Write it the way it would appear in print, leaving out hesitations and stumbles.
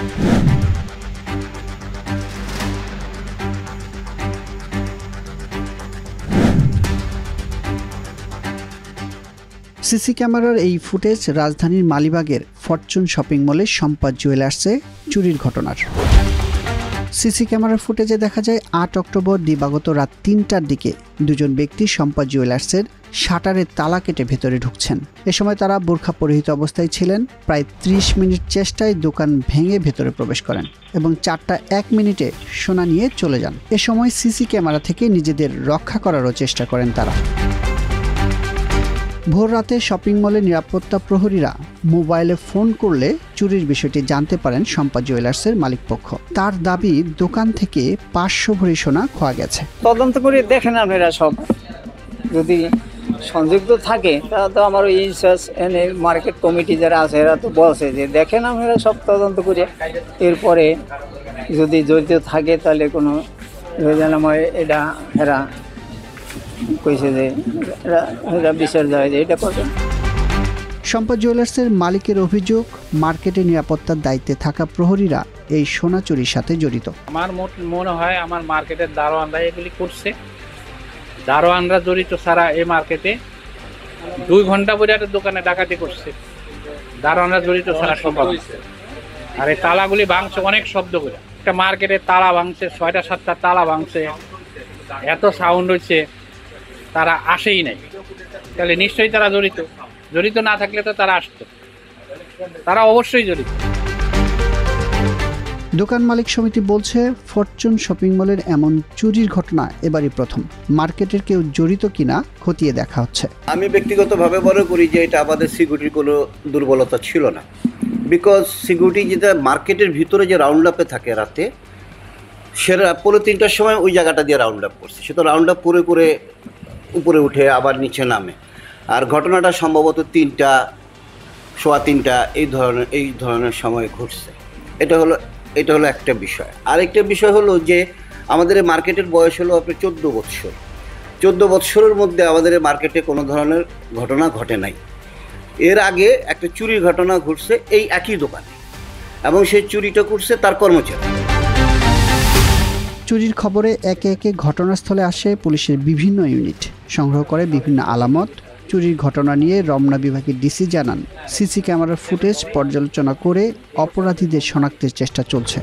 CC ক্যামেরার এই footage রাজধানীর মালিবাগের ফরচুন শপিং মলে সম্পদ জুয়েলার্সে চুরির ঘটনার। সিসি ক্যামেরার ফুটেজে দেখা যায় ৮ অক্টোবর দিবাগত রাত ৩টার দিকে দুজন ব্যক্তি সম্পদ জুয়েলার্সের শাটারের তালা কেটে ভেতরে ঢুকছেন। এ সময় তারা বোরখা পরিহিত অবস্থায় ছিলেন। প্রায় ৩০ মিনিট চেষ্টায় দোকান ভেঙে ভেতরে প্রবেশ করেন এবং 4টা 1 মিনিটে সোনা নিয়ে চলে যান। এ সময় সিসি ক্যামেরা থেকে নিজেদের রক্ষা করারও চেষ্টা করেন তারা। ভোর রাতে শপিং মলে নিরাপত্তা প্রহরীরা মোবাইলে ফোন করলে চুরির বিষয়টি জানতে পারেন সম্পদ জুয়েলার্সের মালিকপক্ষ। তার দাবি দোকান থেকে 500 ভরি সোনা খোয়া গেছে। তদন্ত করে দেখেন আপনারা সব, যদি সংযুক্ত থাকে তাহলে তো আমার ওই ইনচার্জ এনে মার্কেট কমিটি যারা আছে এরা তো বলছে যে দেখেন আপনারা সব তদন্ত করে এরপরে যদি জড়িত থাকে তাহলে কোনো এটা এরা কইছে যে এরা বিচার দেওয়া যায় এটা করবেন। সম্পদ জুয়েলার্সের মালিকের অভিযোগ, মার্কেটে নিরাপত্তার দায়িত্বে থাকা প্রহরীরা এই সোনা চুরির সাথে জড়িত। আমার মনে হয় আমার মার্কেটের দারোয়ানরা এগুলি করছে। দারোয়ানরা জড়িত ছাড়া এই মার্কেটে 2 ঘন্টা পরে একটা দোকানে ডাকাতি করছে। দারোয়ানরা জড়িত ছাড়া সম্ভব। আর এই তালাগুলি ভাঙছে অনেক শব্দ করে। একটা মার্কেটে তালা ভাঙছে, 6টা 7টা তালা ভাঙছে, এত সাউন্ড হচ্ছে, তারা আসেই নাই। তাহলে নিশ্চয়ই তারা জড়িত না থাকলে তো তারা আসতো, তারা অবশ্যই জড়িত। দোকান মালিক সমিতি বলছে ফরচুন শপিং মলের এমন চুরির ঘটনা এবারই প্রথম। মার্কেটের কেউ জড়িত কিনা খতিয়ে দেখা হচ্ছে। আমি ব্যক্তিগতভাবে মনে করি যে এটা আমাদের সিকিউরিটির কোনো দুর্বলতা ছিল না। বিকজ সিকিউরিটি যেটা মার্কেটের ভিতরে যে রাউন্ড আপে থাকে রাতে, সেটা 3টার সময় ওই জায়গাটা দিয়ে রাউন্ড আপ করছে। সে তো রাউন্ড আপ করে উপরে উঠে আবার নিচে নামে। আর ঘটনাটা সম্ভবত 3টা, সোয়া 3টা এই ধরনের সময় ঘটছে। এটা হলো একটা বিষয়। আরেকটা বিষয় হলো যে আমাদের মার্কেটের বয়স হলো আপনার 14 বৎসর। 14 বৎসরের মধ্যে আমাদের মার্কেটে কোনো ধরনের ঘটনা ঘটে নাই। এর আগে একটা চুরির ঘটনা ঘটছে এই একই দোকানে, এবং সেই চুরিটা করছে তার কর্মচারী। চুরির খবরে একে একে ঘটনাস্থলে আসে পুলিশের বিভিন্ন ইউনিট, সংগ্রহ করে বিভিন্ন আলামত। চুরির ঘটনা নিয়ে রমনা বিভাগের ডিসি জানান, সিসি ক্যামেরার ফুটেজ পর্যালোচনা করে অপরাধীদের শনাক্তের চেষ্টা চলছে।